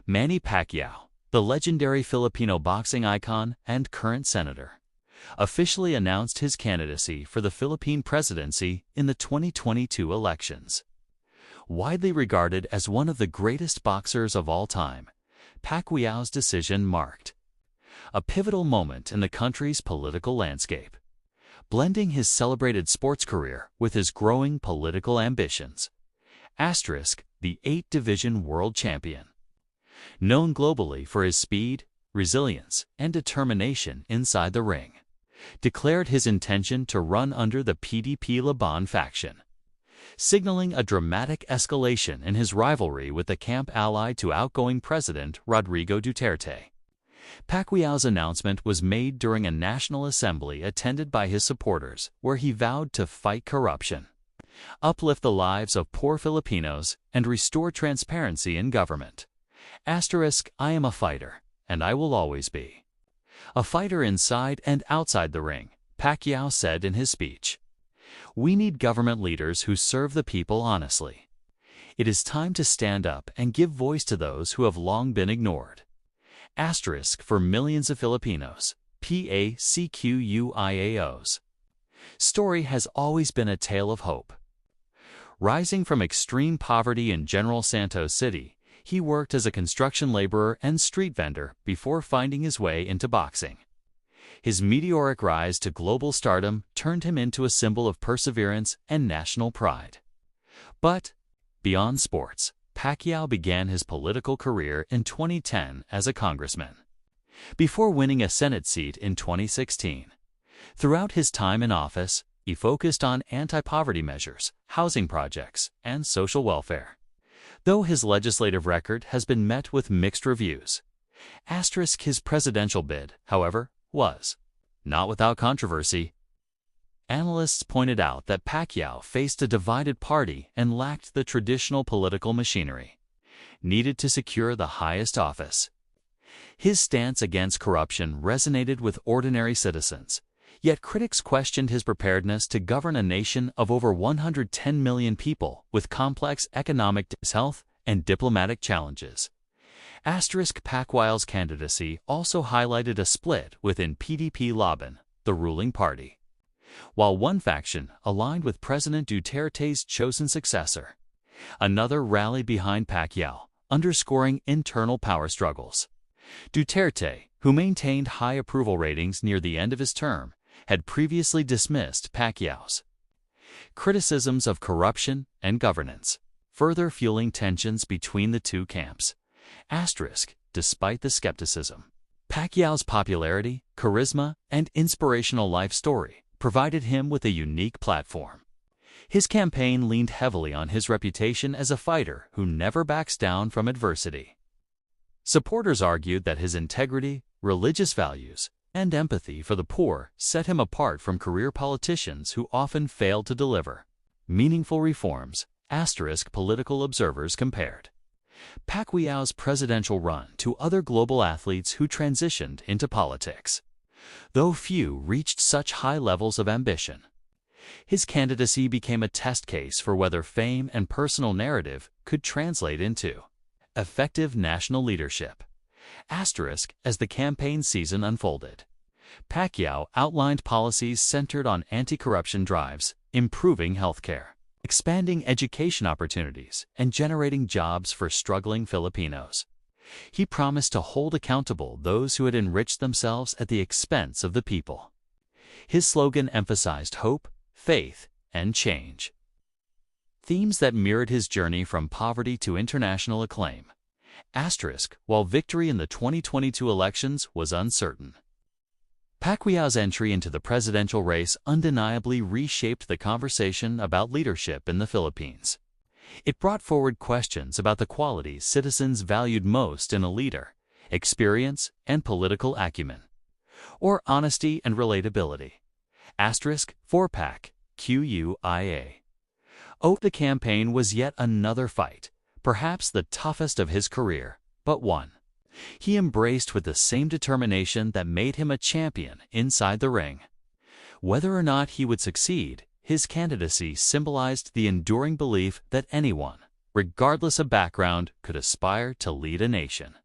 Manny Pacquiao, the legendary Filipino boxing icon and current senator, officially announced his candidacy for the Philippine presidency in the 2022 elections. Widely regarded as one of the greatest boxers of all time, Pacquiao's decision marked a pivotal moment in the country's political landscape, blending his celebrated sports career with his growing political ambitions. The 8-division world champion, known globally for his speed, resilience, and determination inside the ring, declared his intention to run under the PDP Laban faction, signaling a dramatic escalation in his rivalry with the camp allied to outgoing President Rodrigo Duterte. Pacquiao's announcement was made during a national assembly attended by his supporters, where he vowed to fight corruption, uplift the lives of poor Filipinos, and restore transparency in government. I am a fighter, and I will always be a fighter inside and outside the ring, Pacquiao said in his speech. We need government leaders who serve the people honestly. It is time to stand up and give voice to those who have long been ignored. For millions of Filipinos, Pacquiao's story has always been a tale of hope. Rising from extreme poverty in General Santos City, he worked as a construction laborer and street vendor before finding his way into boxing. His meteoric rise to global stardom turned him into a symbol of perseverance and national pride. But beyond sports, Pacquiao began his political career in 2010 as a congressman, before winning a Senate seat in 2016. Throughout his time in office, he focused on anti-poverty measures, housing projects, and social welfare. Though his legislative record has been met with mixed reviews, his presidential bid, however, was not without controversy. Analysts pointed out that Pacquiao faced a divided party and lacked the traditional political machinery needed to secure the highest office. His stance against corruption resonated with ordinary citizens, yet critics questioned his preparedness to govern a nation of over 110 million people with complex economic, health, and diplomatic challenges. Pacquiao's candidacy also highlighted a split within PDP Laban, the ruling party. While one faction aligned with President Duterte's chosen successor, another rallied behind Pacquiao, underscoring internal power struggles. Duterte, who maintained high approval ratings near the end of his term, had previously dismissed Pacquiao's criticisms of corruption and governance, further fueling tensions between the two camps. Despite the skepticism, Pacquiao's popularity, charisma, and inspirational life story provided him with a unique platform. His campaign leaned heavily on his reputation as a fighter who never backs down from adversity. Supporters argued that his integrity, religious values, and empathy for the poor set him apart from career politicians who often failed to deliver meaningful reforms. Political observers compared Pacquiao's presidential run to other global athletes who transitioned into politics, though few reached such high levels of ambition. His candidacy became a test case for whether fame and personal narrative could translate into effective national leadership. As the campaign season unfolded, Pacquiao outlined policies centered on anti-corruption drives, improving healthcare, expanding education opportunities, and generating jobs for struggling Filipinos. He promised to hold accountable those who had enriched themselves at the expense of the people. His slogan emphasized hope, faith, and change, themes that mirrored his journey from poverty to international acclaim. While victory in the 2022 elections was uncertain, Pacquiao's entry into the presidential race undeniably reshaped the conversation about leadership in the Philippines. It brought forward questions about the qualities citizens valued most in a leader: experience and political acumen, or honesty and relatability. For Pacquiao. The campaign was yet another fight, perhaps the toughest of his career, but one he embraced with the same determination that made him a champion inside the ring. Whether or not he would succeed, his candidacy symbolized the enduring belief that anyone regardless of background, could aspire to lead a nation.